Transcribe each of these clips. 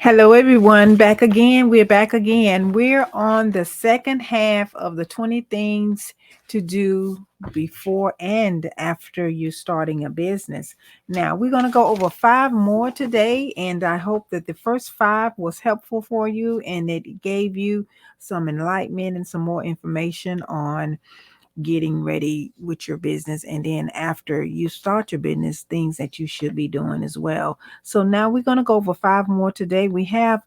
Hello, everyone. Back again. We're back again. We're on the second half of the 20 things to do before and after you starting a business. Now, we're going to go over five more today, and I hope that the first five was helpful for you and it gave you some enlightenment and some more information on getting ready with your business, and then after you start your business, things that you should be doing as well. So now we're going to go over five more today. We have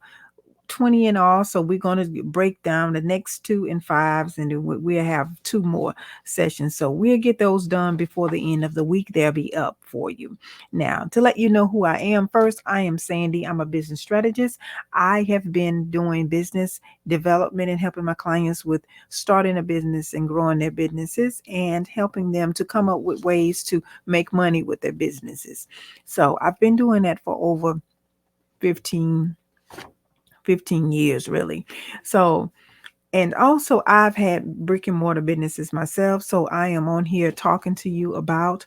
20 in all, so we're going to break down the next two and fives, and then we'll have two more sessions, so we'll get those done before the end of the week. They'll be up for you. Now, to let you know who I am, first, I am Sandy. I'm a business strategist. I have been doing business development and helping my clients with starting a business and growing their businesses and helping them to come up with ways to make money with their businesses. So I've been doing that for over 15 15 years, really. So, and also I've had brick and mortar businesses myself. So I am on here talking to you about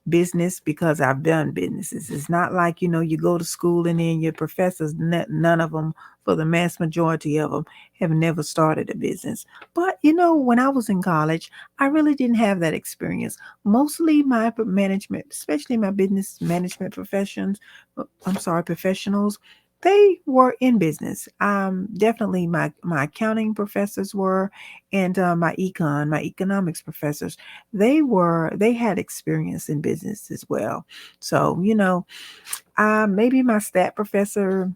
business because I've done businesses. It's not like, you go to school and then your professors, none of them, for the mass majority of them, have never started a business. But, when I was in college, I really didn't have that experience. Mostly my management, especially my business management professionals, they were in business. Definitely my accounting professors were, and my economics professors, they had experience in business as well. So, maybe my stat professor,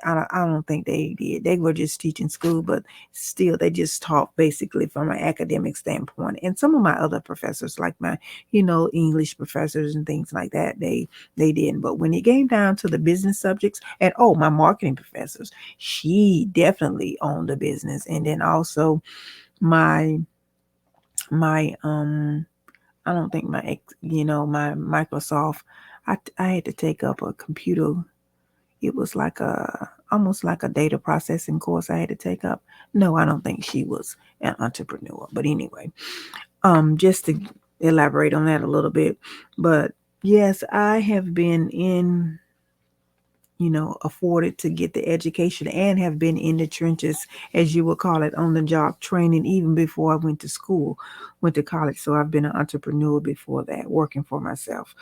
I don't think they did. They were just teaching school, but still, they just taught basically from an academic standpoint. And some of my other professors, like my, English professors and things like that, they didn't. But when it came down to the business subjects, and oh, my marketing professors, she definitely owned a business. And then also my my I don't think my Microsoft, I had to take up a computer. It was like a almost like a data processing course I had to take up. No, I don't think she was an entrepreneur. But anyway, just to elaborate on that a little bit. But yes, I have been in, afforded to get the education and have been in the trenches, as you would call it, on the job training, even before I went to school, went to college. So I've been an entrepreneur before that, working for myself.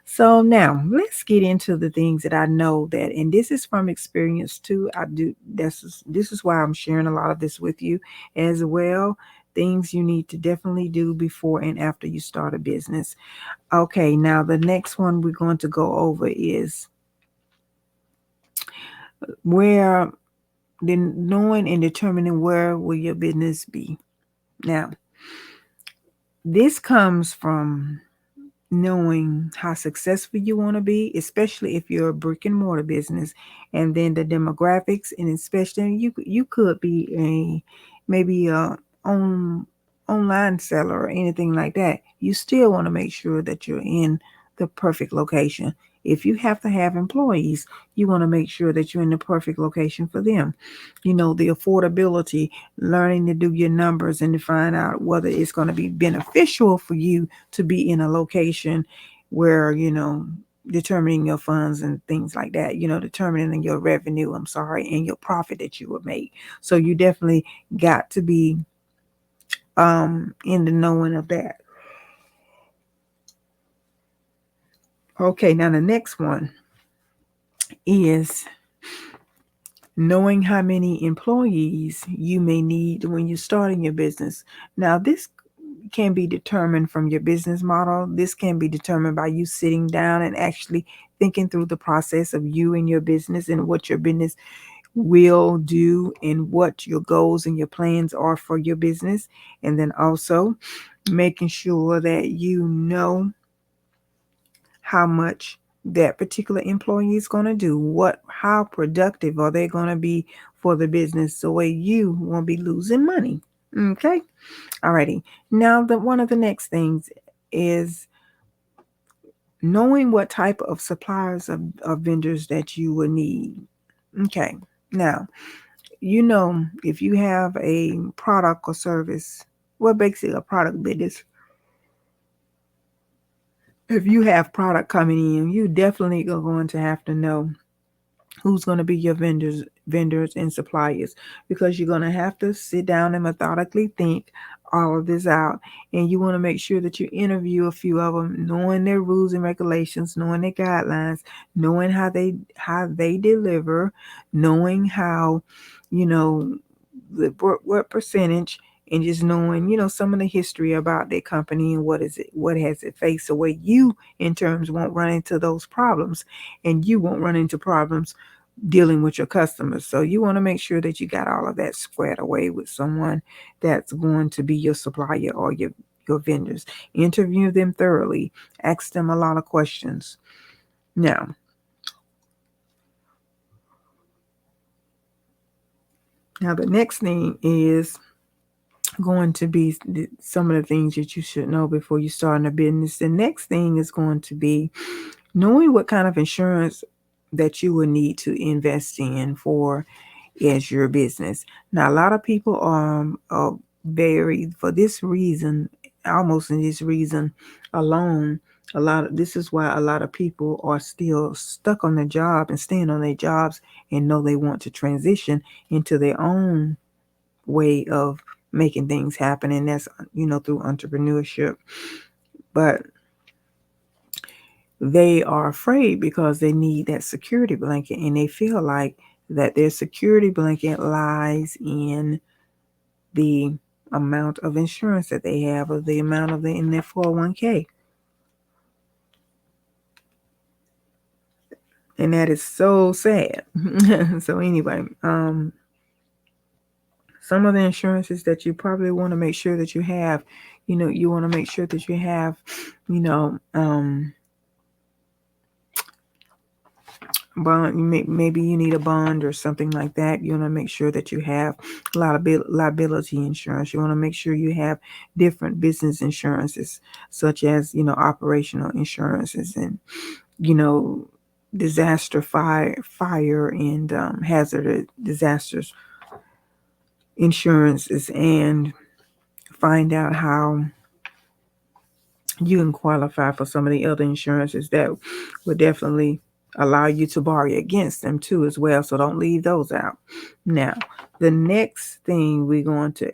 So now let's get into the things that I know that, and this is from experience too. I do this is why I'm sharing a lot of this with you as well. Things you need to definitely do before and after you start a business. Okay, now the next one we're going to go over is where then knowing and determining where will your business be. Now, this comes from knowing how successful you want to be, especially if you're a brick and mortar business, and then the demographics, and especially you could be a maybe a online seller or anything like that. You still want to make sure that you're in the perfect location. If you have to have employees, you want to make sure that you're in the perfect location for them. The affordability, learning to do your numbers and to find out whether it's going to be beneficial for you to be in a location where, determining your funds and things like that, determining your revenue, I'm sorry, and your profit that you would make. So you definitely got to be in the knowing of that. Okay, now the next one is knowing how many employees you may need when you're starting your business. Now, this can be determined from your business model. This can be determined by you sitting down and actually thinking through the process of you and your business and what your business will do and what your goals and your plans are for your business. And then also making sure that you know how much that particular employee is going to do, how productive are they going to be for the business, so way you won't be losing money. Okay. Alrighty. Now, one of the next things is knowing what type of suppliers of vendors that you will need. Okay. Now, if you have a product or service, well, basically a product business, if you have product coming in, you definitely are going to have to know who's going to be your vendors and suppliers, because you're going to have to sit down and methodically think all of this out. And you want to make sure that you interview a few of them, knowing their rules and regulations, knowing their guidelines, knowing how they deliver, knowing how, you know, what percentage, and just knowing, some of the history about their company and what has it faced, so where you in terms won't run into those problems, and you won't run into problems dealing with your customers. So you want to make sure that you got all of that squared away with someone that's going to be your supplier or your vendors. Interview them thoroughly. Ask them a lot of questions. Now the next thing is going to be some of the things that you should know before you start a business. The next thing is going to be knowing what kind of insurance that you will need to invest in for as your business. Now, a lot of people are very, for this reason, almost in this reason alone, this is why a lot of people are still stuck on their job and staying on their jobs, and know they want to transition into their own way of making things happen, and that's through entrepreneurship. But they are afraid because they need that security blanket, and they feel like that their security blanket lies in the amount of insurance that they have, or the amount of in their 401k. And that is so sad. So anyway, some of the insurances that you probably want to make sure that you have, you want to make sure that you have, you know, bond. Maybe you need a bond or something like that. You want to make sure that you have a lot of liability insurance. You want to make sure you have different business insurances, such as operational insurances, and disaster fire and hazard disasters insurances, and find out how you can qualify for some of the other insurances that would definitely allow you to borrow against them too as well. So don't leave those out. Now, the next thing we're going to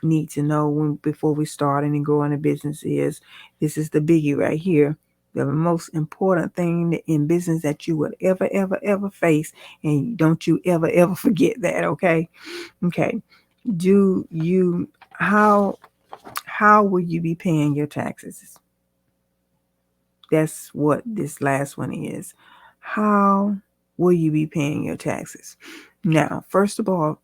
need to know before we start and go into business is, this is the biggie right here. The most important thing in business that you would ever face, and don't you ever forget that. Okay. Do you how will you be paying your taxes? That's what this last one is. How will you be paying your taxes? Now, first of all,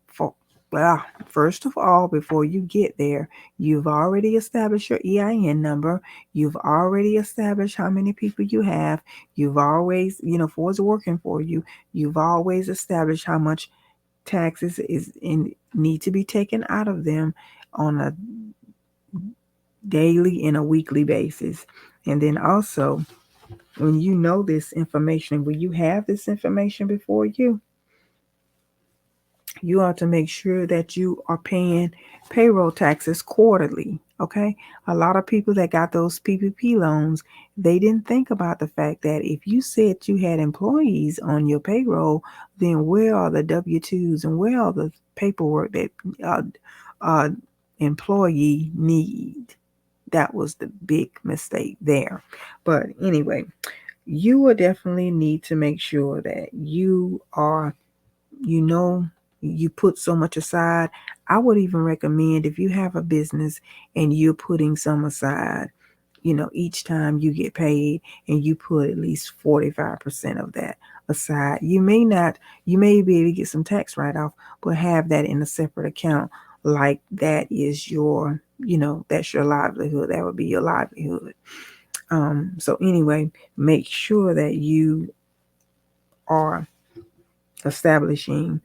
before you get there, you've already established your EIN number. You've already established how many people you have. You've always, for it's working for you, you've always established how much taxes need to be taken out of them on a daily and a weekly basis. And then also, when you know this information, when you have this information before you ought to make sure that you are paying payroll taxes quarterly. Okay. A lot of people that got those PPP loans, they didn't think about the fact that if you said you had employees on your payroll, then where are the W-2s and where are the paperwork that uh, uh, employee need? That was the big mistake there. But anyway, you will definitely need to make sure that you know, you put so much aside. I would even recommend, if you have a business and you're putting some aside, each time you get paid, and you put at least 45% of that aside. You may be able to get some tax write-off, but have that in a separate account, like that is that's your livelihood. That would be your livelihood. So anyway, make sure that you are establishing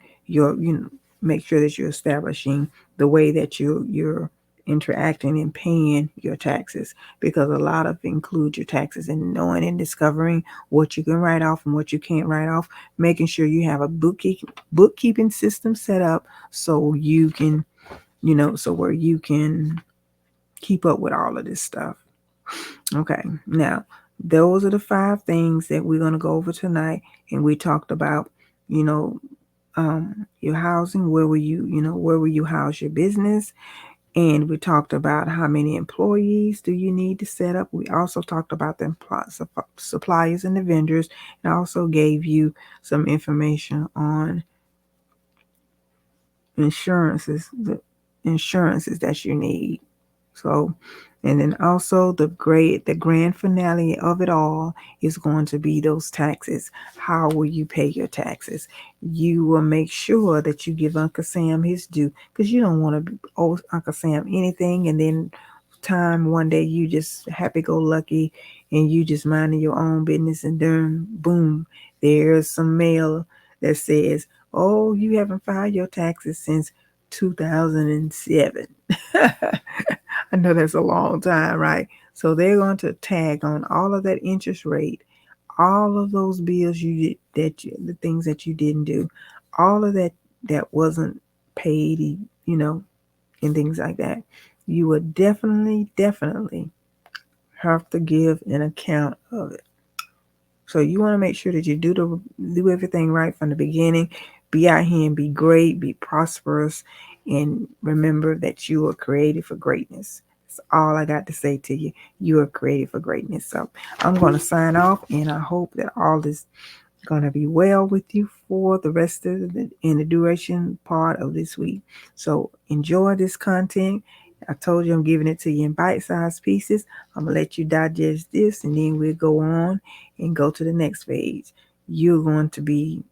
make sure that you're establishing the way that you're interacting and paying your taxes, because a lot of include your taxes in knowing and discovering what you can write off and what you can't write off, making sure you have a bookkeeping system set up so you can, so where you can keep up with all of this stuff. Okay. Now, Those are the 5 things that we're going to go over tonight. And we talked about, you know, your housing. Where will you house your business? And we talked about how many employees do you need to set up. We also talked about the suppliers and the vendors, and I also gave you some information on the insurances that you need. So, and then also the grand finale of it all is going to be those taxes. How will you pay your taxes? You will make sure that you give Uncle Sam his due, because you don't want to owe Uncle Sam anything, and then time one day you just happy go lucky and you just minding your own business, and then boom, there's some mail that says, oh, you haven't filed your taxes since 2007. I know that's a long time, right? So they're going to tag on all of that interest rate, all of those bills the things that you didn't do, all of that wasn't paid, and things like that. You would definitely have to give an account of it. So you want to make sure that you do everything right from the beginning. Be out here and be great, be prosperous, and remember that you are created for greatness. That's all I got to say to you. You are created for greatness. So I'm going to sign off, and I hope that all is going to be well with you for the rest of the duration part of this week. So enjoy this content. I told you I'm giving it to you in bite-sized pieces. I'm going to let you digest this, and then we'll go on and go to the next page. You're going to be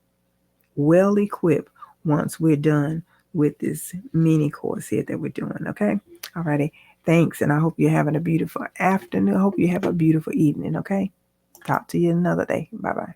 well equipped once we're done with this mini course here that we're doing. Okay. Alrighty. Thanks. And I hope you're having a beautiful afternoon. I hope you have a beautiful evening. Okay. Talk to you another day. Bye bye.